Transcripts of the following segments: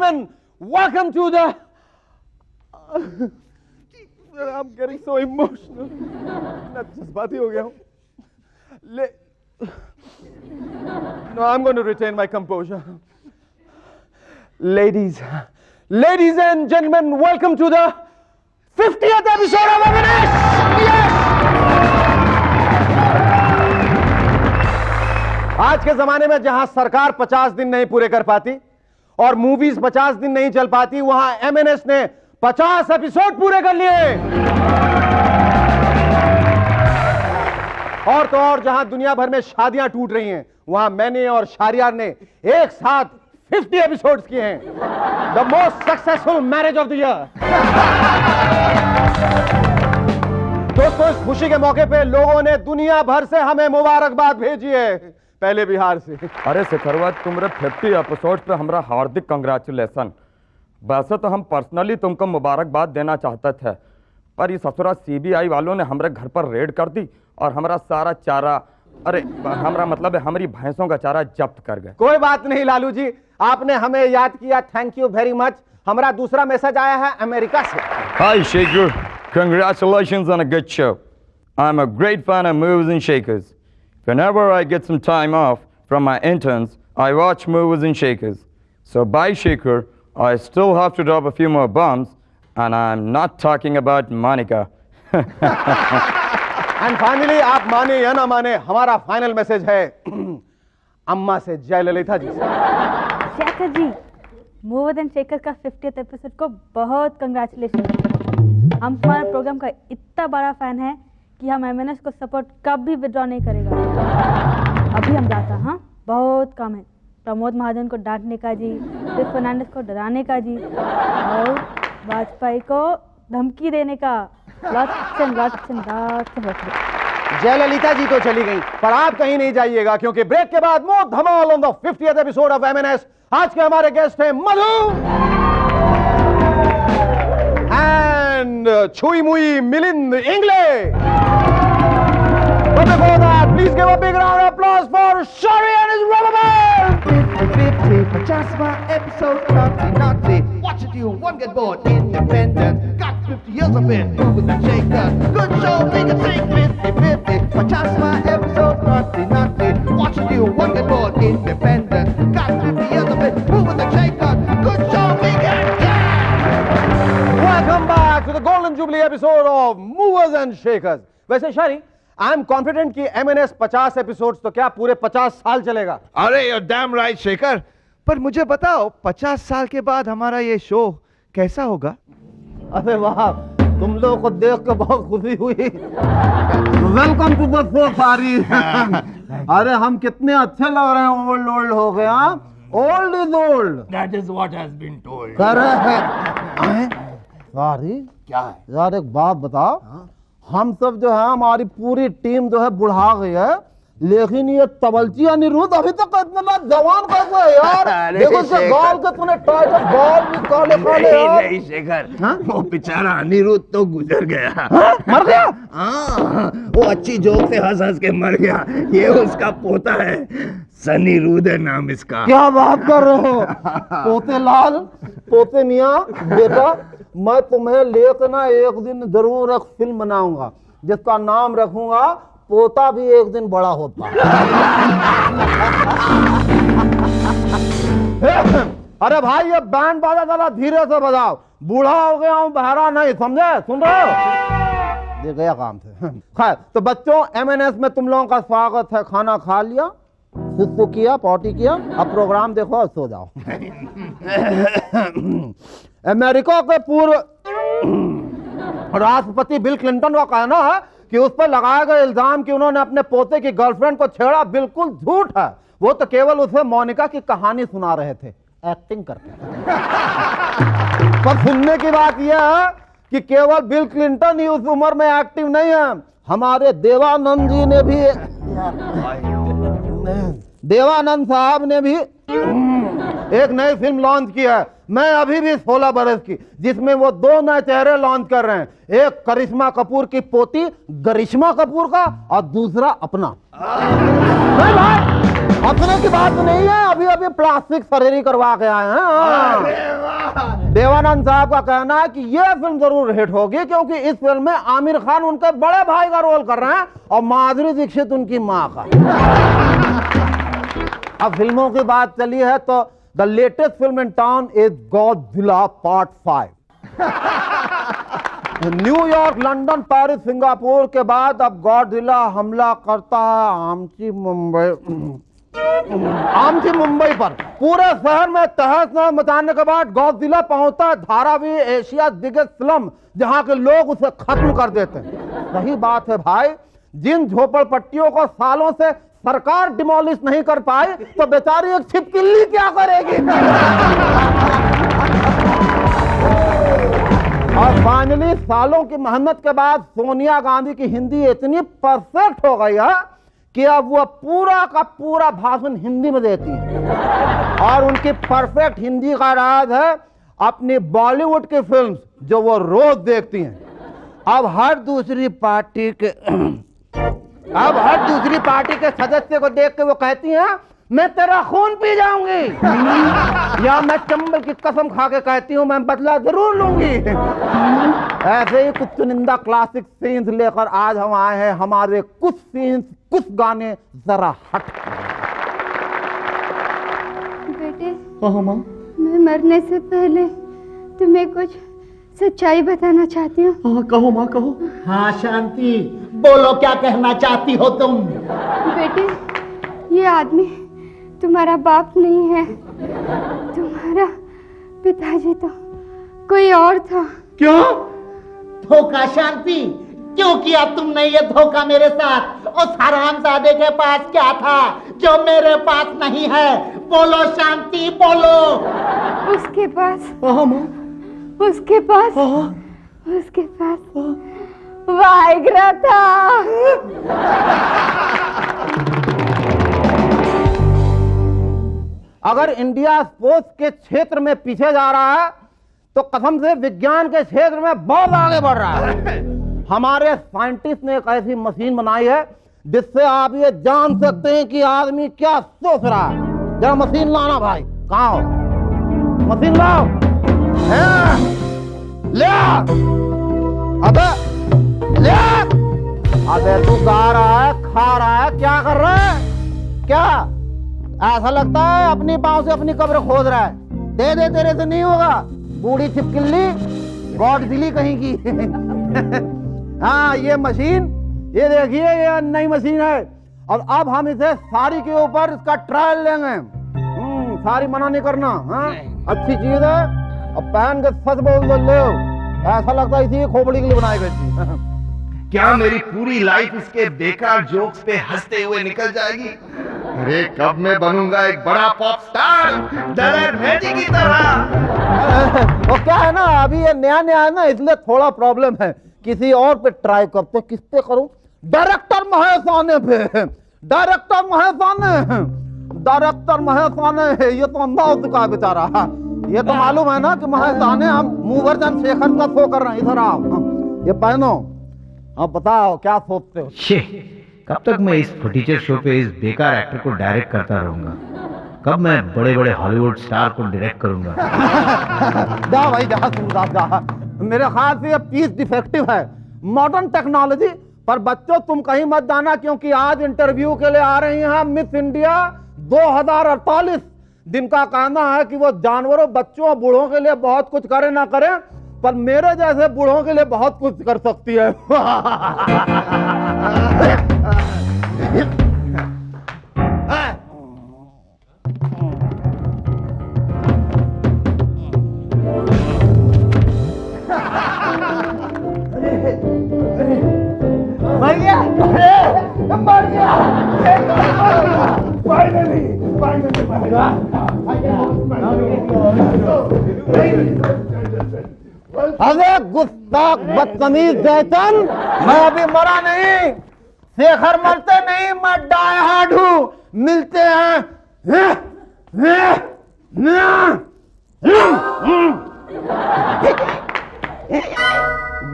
gentlemen, welcome to the... I'm getting so emotional. मैं जज्बाती हो गया हूँ. No, I'm going to retain my composure. Ladies and gentlemen, welcome to the 50th episode of M&S. Yes! आज के जमाने में जहां सरकार 50 दिन नहीं पूरे कर पाती और मूवीज 50 दिन नहीं चल पाती, वहां M&S ने 50 एपिसोड पूरे कर लिए. और तो और जहां दुनिया भर में शादियां टूट रही हैं, वहां मैंने और शारियार ने एक साथ 50 एपिसोड्स किए हैं. The most successful marriage of the year. दोस्तों, इस खुशी के मौके पे लोगों ने दुनिया भर से हमें मुबारकबाद भेजी है. पहले बिहार से. अरे शिखरवा, तुम्हारे 50 एपिसोड पे हमारा हार्दिक कंग्रेचुलेशन. वैसे तो हम पर्सनली तुमको मुबारकबाद देना चाहते थे, पर ये ससुरा CBI वालों ने हमारे घर पर रेड कर दी और हमारा सारा चारा, अरे हमारा मतलब है हमारी भैंसों का चारा जब्त कर गए. कोई बात नहीं लालू जी, आपने हमें याद किया, थैंक यू वेरी मच. हमारा दूसरा मैसेज आया है अमेरिका से. Hi Shaker, congratulations on a good show. I'm a great fan of Movers and Shakers. Whenever I get some time off from my interns, I watch Movers and Shakers. So bye Shaker, I still have to drop a few more bombs, and I'm not talking about Monica. And finally, आप माने या ना माने, हमारा final message है अम्मा से, जयललिता जी से. शेखर जी, मूवर एंड शेखर का 50th एपिसोड को बहुत कंग्रेचुलेशन. हम हमारे प्रोग्राम का इतना बड़ा फैन है कि हम M&S को सपोर्ट कभी विड्रॉ नहीं करेगा. अभी हम जाता, हाँ, बहुत कम है. प्रमोद महाजन को डांटने का जी, फिर फर्नांडिस को डराने का जी, और वाजपेयी को धमकी देने का. जयललिता जी तो चली गई, पर आप कहीं नहीं जाइएगा, क्योंकि ब्रेक के बाद मोर धमाल on the 50th episode of M&S. आज के हमारे गेस्ट हैं मधु एंड छुई मुई Milind Ingle. But before that, please give a big round of applause for Shari and his rubber band. 50, just my episode, naughty. Watch it, you won't get bored. Independent, got 50 years of it. Movers and Shakers, good show, we can sing 50, but just my episode, naughty. Watch it, you won't get bored. Independent, got 50 years of it. Movers and Shakers, good show, we can Welcome back to the Golden Jubilee episode of Movers and Shakers. वैसे शारी, I am confident कि M&S 50 episodes तो क्या पूरे 50 साल चलेगा. अरे you're damn right, Shekhar. पर मुझे बताओ, 50 साल के बाद हमारा ये शो कैसा होगा? अरे वाह, तुम लोगों को देख के बहुत खुशी हुई. वेलकम टू द शो सारी. अरे हम कितने अच्छे लग रहे हैं. ओल्ड हो गए. Old is old. That is what has been told. सारी क्या है यार, एक बात बताओ. हम सब जो है, हमारी पूरी टीम जो है बुढ़ा गई है, लेकिन ये तबलची अनिरुद्ध अभी तक इतना जवान कैसे है यार. देखो इसके गाल के तूने टाइगर बाल भी काले काले यार. नहीं शेखर, वो बेचारा अनिरुद्ध तो गुजर गया. मर गया. वो अच्छी जोक से हंस हंस के मर गया. ये उसका पोता है, सनीरुद्ध है नाम इसका. क्या बात कर रहे हो? पोते लाल, पोते मियाँ, बेटा मैं तुम्हें लेकर ना एक दिन जरूर एक फिल्म बनाऊंगा जिसका नाम रखूंगा पोता भी एक दिन बड़ा होता. अरे भाई, ये बैंड बाजा जरा धीरे से बजाओ. बूढ़ा हो गया हूँ, बहरा नहीं, समझे? सुन रहे हो? ये गया काम से. खैर, तो बच्चों, M&S में तुम लोगों का स्वागत है. खाना खा लिया, सुसु किया, पॉटी किया, अब प्रोग्राम देखो और सो जाओ. अमेरिका के पूर्व राष्ट्रपति बिल क्लिंटन का कहना है कि उस पर लगाए गए इल्जाम कि उन्होंने अपने पोते की गर्लफ्रेंड को छेड़ा बिल्कुल झूठ है. वो तो केवल उसे मोनिका की कहानी सुना रहे थे, एक्टिंग करके. पर सुनने की बात यह है कि केवल बिल क्लिंटन ही उस उम्र में एक्टिव नहीं है. हमारे देवानंद जी ने भी, देवानंद साहब ने भी एक नई फिल्म लॉन्च की है, मैं अभी भी 16 बरस की, जिसमें वो 2 नए चेहरे लॉन्च कर रहे हैं. एक करिश्मा कपूर की पोती गरिश्मा कपूर का और दूसरा अपना. नहीं भाई, हंसने की बात नहीं है, अभी अभी प्लास्टिक सर्जरी करवा के आए हैं। देवानंद साहब का कहना है कि यह फिल्म जरूर हिट होगी क्योंकि इस फिल्म में आमिर खान उनके बड़े भाई का रोल कर रहे हैं और माधुरी दीक्षित उनकी माँ का। अब फिल्मों की बात चली है तो the latest film in town is Godzilla part 5। New York, London, Paris, Singapore के बाद अब गॉडजिला हमला करता है आमची मुंबई पर। पूरे शहर में तहस नहस मचाने के बाद गॉडजिला पहुंचता है धारावी एशिया बिगेस्ट स्लम, जहां के लोग उसे खत्म कर देते हैं। सही बात है भाई, जिन झोपड़पट्टियों को सालों से सरकार डिमोलिश नहीं कर पाई तो बेचारी एक छिपकली क्या करेगी। और फाइनली सालों की मेहनत के बाद सोनिया गांधी की हिंदी इतनी परफेक्ट हो गई है कि अब वो पूरा का पूरा भाषण हिंदी में देती है। और उनकी परफेक्ट हिंदी का राज है अपनी बॉलीवुड की फिल्म्स जो वो रोज देखती हैं। अब हर दूसरी पार्टी के सदस्य को देख के वो कहती हैं मैं तेरा खून पी जाऊंगी, या मैं चंबल की कसम खा के कहती हूं मैं बदला जरूर लूंगी। ऐसे ही कुछ चुनिंदा क्लासिक सीन्स लेकर आज हम आए हैं, हमारे कुछ सीन्स, कुछ गाने जरा हट। बेटे, मां, मैं मरने से पहले तुम्हें कुछ सच्चाई बताना चाहती हूँ। हाँ कहो माँ कहो। हाँ शांति, बोलो क्या कहना चाहती हो तुम। बेटे, ये आदमी तुम्हारा बाप नहीं है, तुम्हारा पिताजी तो कोई और था। क्यों? धोखा शांति, क्यों किया तुमने ये धोखा मेरे साथ? उस हरामजादे के पास क्या था जो मेरे पास नहीं है? बोलो शांति बोलो। उसके पास वाइग्रा था। अगर इंडिया स्पोर्ट्स के क्षेत्र में पीछे जा रहा है तो कसम से विज्ञान के क्षेत्र में बहुत आगे बढ़ रहा है। हमारे साइंटिस्ट ने एक ऐसी मशीन बनाई है जिससे आप ये जान सकते हैं कि आदमी क्या सोच रहा है। जरा मशीन लाना भाई, कहाँ हो? मशीन लाओ। ले अबे तू गा रहा है, खा रहा है, क्या कर रहा है? क्या ऐसा लगता है अपनी पांव से अपनी कब्र खोद रहा है? दे दे, तेरे से नहीं होगा, बूढ़ी छिपकली, गॉडजिला कहीं की। हाँ ये मशीन, ये देखिए ये नई मशीन है और अब हम इसे सारी के ऊपर इसका ट्रायल लेंगे। सारी मना नहीं करना। हाँ अच्छी चीज है और पहन के सच बोल दो, लो ऐसा लगता है इसी खोपड़ी के लिए बनाई गई थी। क्या मेरी पूरी लाइफ इसके बेकार जोक्स पे हंसते हुए निकल जाएगी? अरे कब मैं बनूंगा एक बड़ा पॉप स्टार, दरअसल भेजी की तरह। वो क्या है ना, अभी ये नया नया है ना, इसलिए थोड़ा प्रॉब्लम है। किसी और पे ट्राई करते। किस पे करूं? डायरेक्टर महेशाने पे। डायरेक्टर महेशाने ये तो अंधा हो चुका है बेचारा। ये तो मालूम है ना कि महेशाने हम मूवर्जन शेखर का शो कर रहे हैं। इधर आओ, ये पहनो। अब बताओ क्या सोचते हो? कब तक मैं इस फटीचर शो पे इस बेकार एक्टर को डायरेक्ट करता रहूंगा? कब मैं बड़े बड़े हॉलीवुड स्टार को डायरेक्ट करूंगा? जा भाई जा। मेरे ख्याल से ये पीस डिफेक्टिव है, मॉडर्न टेक्नोलॉजी। पर बच्चों तुम कहीं मत जाना क्योंकि आज इंटरव्यू के लिए आ रही हैं मिस इंडिया 2048। जिनका कहना है कि वो जानवरों, बच्चों, बूढ़ों के लिए बहुत कुछ करे ना करे, पर मेरे जैसे बूढ़ों के लिए बहुत कुछ कर सकती है। मर गया। अरे गुस्ताख बदतमीज जैसन, मैं अभी मरा नहीं। शेखर मरते नहीं, मैं डाई हार्ड हूँ। मिलते हैं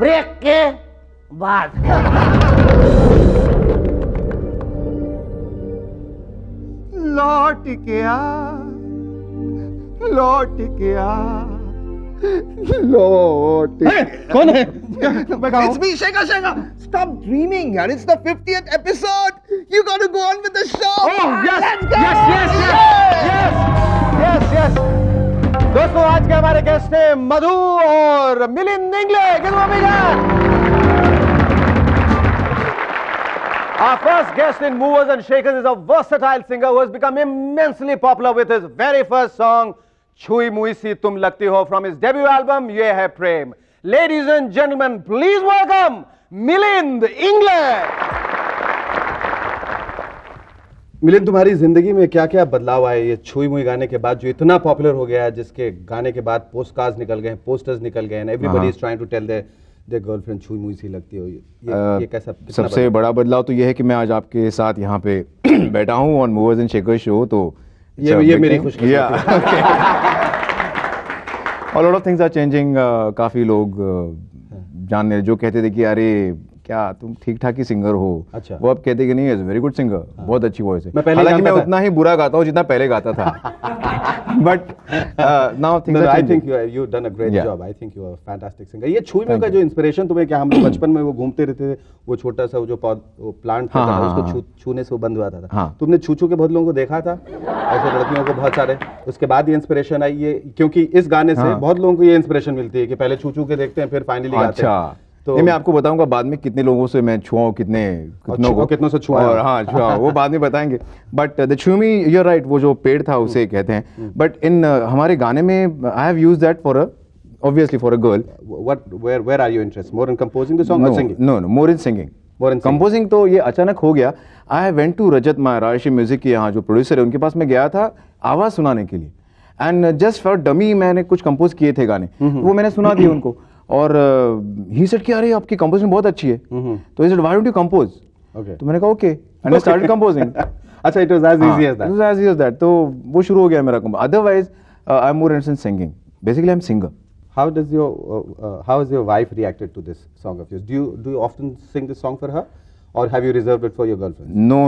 ब्रेक के बाद। ला लौट के आ, लौट के आ, लौट कौन है? It's me, Sheka Sheka. Stop dreaming, yaar. It's the 50th episode. You got to go on with the show. Oh, yes, Let's go. yes. दोस्तों आज के हमारे गेस्ट हैं मधु और Milind Ingle. Give them a big hand. Our first guest in Movers and Shakers is a versatile singer who has become immensely popular with his very first song, Chui Mui Si Tum Lagti Ho, from his debut album, Ye Hai Prem. Ladies and gentlemen, please welcome Milind Ingle. Milind, तुम्हारी जिंदगी में क्या क्या बदलाव आए ये छुई मुई गाने के बाद, जो इतना पॉपुलर हो गया है, जिसके गाने के बाद पोस्ट कार्ड्स निकल गए, पोस्टर्स निकल गए, everybody is trying to tell their girlfriend Chhui Mui सी लगती हो. ये कैसा? सबसे बड़ा बदलाव तो ये है कि मैं आज आपके साथ यहाँ पे बैठा हूँ on movers and shakers show. तो ये मेरी खुशकिस्मती है. और lot of things are changing. काफी लोग जानने जो कहते थे कि अरे क्या तुम ठीक ठाक ही सिंगर हो, अच्छा. वो अब कहते कि नहीं, इज वेरी गुड सिंगर, बहुत अच्छी वॉइस है. हालांकि मैं उतना ही बुरा गाता हूँ जितना पहले गाता था. But now things I think you done a great job. I think you are fantastic singer. ये छुई मुई का जो इंस्पिरेशन तुम्हें, क्या हम लोग बचपन में वो घूमते रहते थे, वो छोटा सा जो प्लांट था, उसको छूने से वो बंद हुआ था. तुमने छू के बहुत लोगों को देखा था, ऐसे लड़कियों को बहुत सारे, उसके बाद ये इंस्पिरेशन आई ये, क्योंकि इस गाने से बहुत लोगों को ये इंस्पिरेशन मिलती है कि पहले छू के देखते हैं फिर फाइनली गाते हैं. तो मैं आपको बताऊंगा बाद में कितने लोगों से मैं छुआ हूं, कितनों से छुआ, और हाँ छुआ वो बाद में बताएंगे. बट द छुमी, यू आर राइट, वो जो पेड़ था उसे कहते हैं. बट इन हमारे गाने में I have used that for obviously for a girl. Where are you interested? More in composing the song or singing? No, more in singing. More in singing. Composing तो ये अचानक हो गया. I went to Rajat Rajshri music के यहाँ जो producer है उनके पास मैं गया था आवाज सुनाने के लिए. एंड जस्ट फॉर डमी मैंने कुछ कंपोज किए थे गाने, वो मैंने सुना दिए उनको. और ही सेड कि अरे आपकी कंपोजिंग बहुत अच्छी है. तो he said why don't you compose. तो मैंने कहा okay, and I started composing. अच्छा, it was as easy as that. It was as easy as that. तो वो शुरू हो गया मेरा compose. Otherwise I am more interested in singing. Basically I am singer. How has your wife reacted to this song of yours? Do you often sing this song for her, or have you reserved it for your girlfriend? No.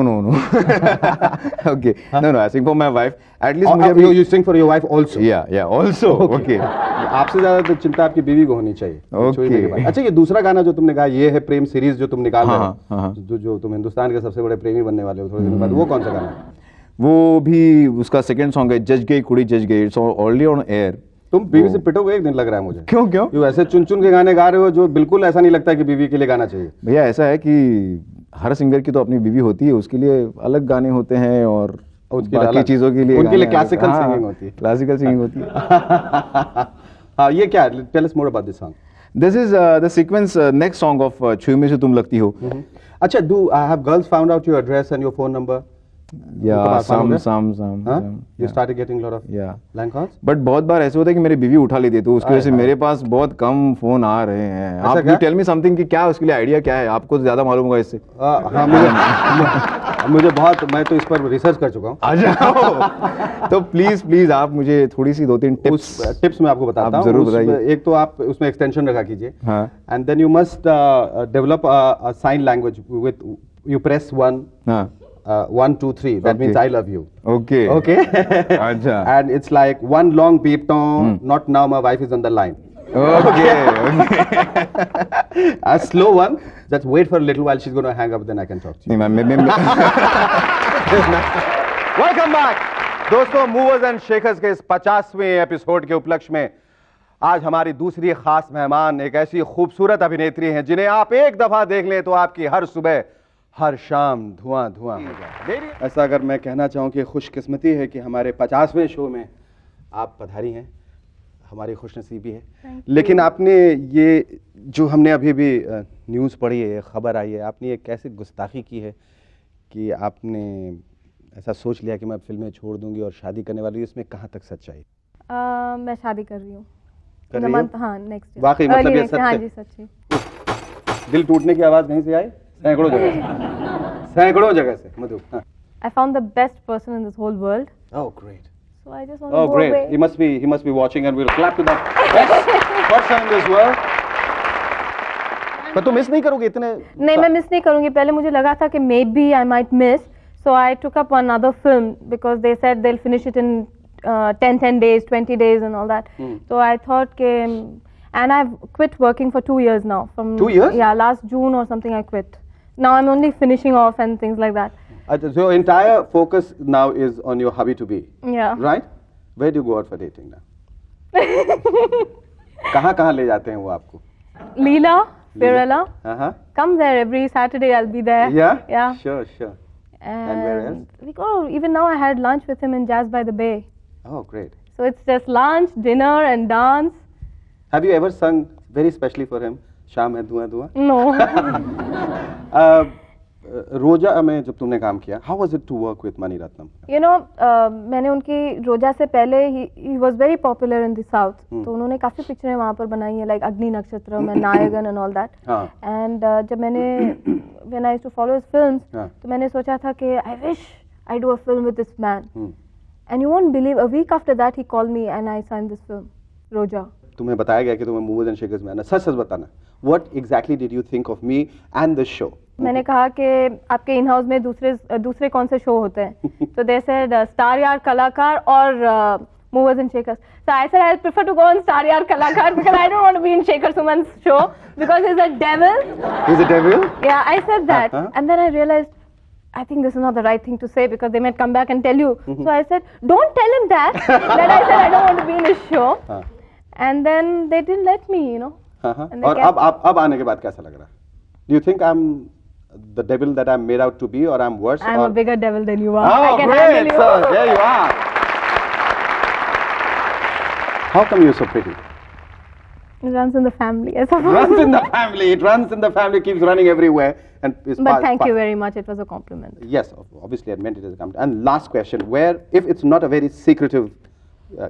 Okay. No. I sing for my wife. At least you sing for your wife also. Yeah. Also. Okay. आपसे ज्यादा तो चिंता आपकी बीवी को होनी चाहिए. Okay. अच्छा, ये दूसरा गाना जो तुमने गाया, ये है प्रेम सीरीज जो तुम निकाल रहे हो, जो तुम हिंदुस्तान के सबसे बड़े प्रेमी बनने वाले हो थोड़े दिनों बाद, वो कौन सा गाना है? वो भी उसका सेकंड सॉन्ग है, जज गई कुड़ी जज गई. It's already on air. तुम बीवी से पिटोगे एक दिन, लग रहा है मुझे. क्यों? यू ऐसे चुन के गाने गा रहे हो जो बिल्कुल ऐसा नहीं लगता कि बीवी के लिए गाना चाहिए. भैया ऐसा है कि हर सिंगर की तो अपनी बीवी होती है, उसके लिए अलग गाने होते हैं और बाकी चीजों के लिए उनके लिए क्लासिकल सिंगिंग होती है. क्लासिकल सिंगिंग होती है. हाँ, ये क्या? Tell us more about this song. This is the sequence, next song of Chhui Mui से तुम लगती हो. अच्छा, do have girls found out your address and your phone number? Yeah, some. You started getting a lot of blank calls? But बहुत बार ऐसे होता है कि मेरी बीवी उठा लेती है, तो उसकी वजह से मेरे पास बहुत कम फोन आ रहे हैं. आप टेल मी समथिंग कि क्या उसके लिए आइडिया क्या है, आपको ज्यादा मालूम होगा इससे. हाँ, मुझे बहुत, मैं तो इस पर रिसर्च कर चुका हूँ. आ जाओ. तो प्लीज आप मुझे थोड़ी सी 2-3 टिप्स मैं आपको बताता हूँ. जरूर बताइए. एक तो आप उसमें एक्सटेंशन रखा कीजिए, and then you must develop a sign language with, you press 1 2 3, that means I love you. Okay. Acha. And it's like one long beep tone, not now, my wife is on the line. Okay. A slow one, just wait for a little while, she's going to hang up, then I can talk to you. Welcome back. दोस्तों, movers and shakers के इस 50वें episode के उपलक्ष्य में आज हमारी दूसरी खास मेहमान एक ऐसी खूबसूरत अभिनेत्री हैं जिन्हें आप एक दफा देख लें तो आपकी हर सुबह हर शाम धुआं हो जाए. ऐसा अगर मैं कहना चाहूँ कि खुशकिस्मती है कि हमारे 50वें शो में आप पधारी हैं, हमारी खुशनसीबी है. लेकिन आपने ये जो हमने अभी भी न्यूज़ पढ़ी है, खबर आई है, आपने ये कैसे गुस्ताखी की है कि आपने ऐसा सोच लिया कि मैं फिल्में छोड़ दूंगी और शादी करने वाली हूँ. इसमें कहाँ तक सच्चाई? मैं शादी कर रही हूँ. हाँ, नेक्स्ट. वाकई मतलब ये सच? हाँ जी, सच्ची. दिल टूटने की आवाज़ नहीं से आई? सैकड़ों जगह से मधु. I found the best person in this whole world. Oh, great. So I just want to go great. away. He must be watching, and we'll clap to that best person in this world. पर तुम miss नहीं करोगे इतने? नहीं, मैं miss नहीं करूंगी. पहले मुझे लगा था कि maybe I might miss, So I took up one other film because they said they'll finish it in 10 days, 20 days and all that. So I thought, and I've quit working for 2 years now. From 2 years? Yeah, last June or something I quit. Now I'm only finishing off and things like that. So your entire focus now is on your hubby to be, Yeah. right? Where do you go out for dating now? कहाँ ले जाते हैं वो आपको? Leela, Firella, Come there every Saturday. I'll be there. Yeah? Yeah. Sure. And where else? We go. Even now I had lunch with him in Jazz by the Bay. Oh, great. So it's just lunch, dinner, and dance. Have you ever sung very specially for him? शाम है धुआं धुआं? No. रोजा में जब तुमने काम किया, how was it to work with Mani Ratnam? You know, मैंने उनकी रोजा से पहले he was very popular in the south. तो उन्होंने काफी पिक्चरें वहाँ पर बनाई हैं, like अग्नि नक्षत्र में Nayagan and all that. And जब मैंने when I used to follow his films, तो मैंने सोचा था कि I wish I do a film with this man. And you won't believe, a week after that he called me and I signed this film, Roja. तुम्हें बताया गया कि तुम्हें मूवर्स एंड शेकर्स में आना, सच बताना. What exactly did you think of me and the show? मैंने कहा कि आपके इन हाउस में दूसरे कौन से शो होते हैं? तो they said स्टार यार कलाकार और movers and shakers. So I said I prefer to go on Star Yaar Kalakar because I don't want to be in Shekhar Suman's show because he's a devil. He's a devil? Yeah, I said that. And then I realized, I think this is not the right thing to say because they might come back and tell you. So I said, don't tell him that. Then I said I don't want to be in his show. And then they didn't let me, you know. और अब आने के बाद कैसा लग रहा है? Do you think I'm the devil that I'm made out to be or I'm worse? I'm a bigger devil than you are. Oh, I can great, handle you. sir. There you are. How come you're so pretty? It runs in the family, I suppose. Runs in the family. It runs in the family, keeps running everywhere. And But thank you very much. It was a compliment. Yes, obviously I meant it as a compliment. And last question, if it's not a very secretive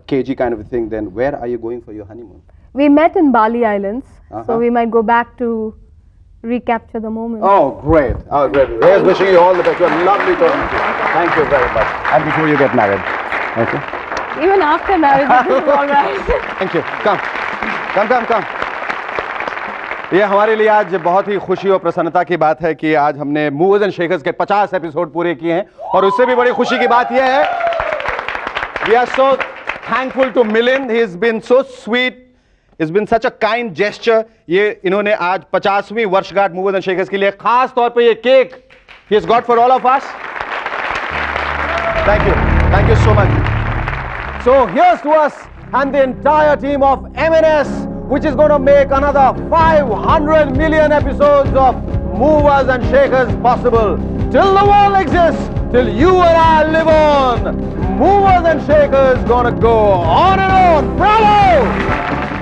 KG kind of a thing, then where are you going for your honeymoon? We met in Bali Islands, so we might go back to recapture the moment. Oh, great. Oh, great. Here's wishing you all the best. You're lovely talking to you. Thank you very much. And before you get married. Okay? Even after marriage, this is all right. Thank you. Come. ये हमारे लिए आज बहुत ही खुशी और प्रसन्नता की बात है कि आज हमने मूवर्स एंड शेकर्स के 50 एपिसोड पूरे किए हैं और उससे भी बड़ी खुशी की बात यह है, we are so thankful to Milind. He has been so sweet. It's been such a kind gesture. ये इन्होंने आज 50वीं वर्षगांठ मूवर्स एंड शेकर्स के लिए खास तौर पे ये cake he has got for all of us. Thank you so much. So here's to us and the entire team of MNS, which is going to make another 500 million episodes of Movers and Shakers possible. Till the world exists, till you and I live on, Movers and Shakers gonna go on and on. Bravo!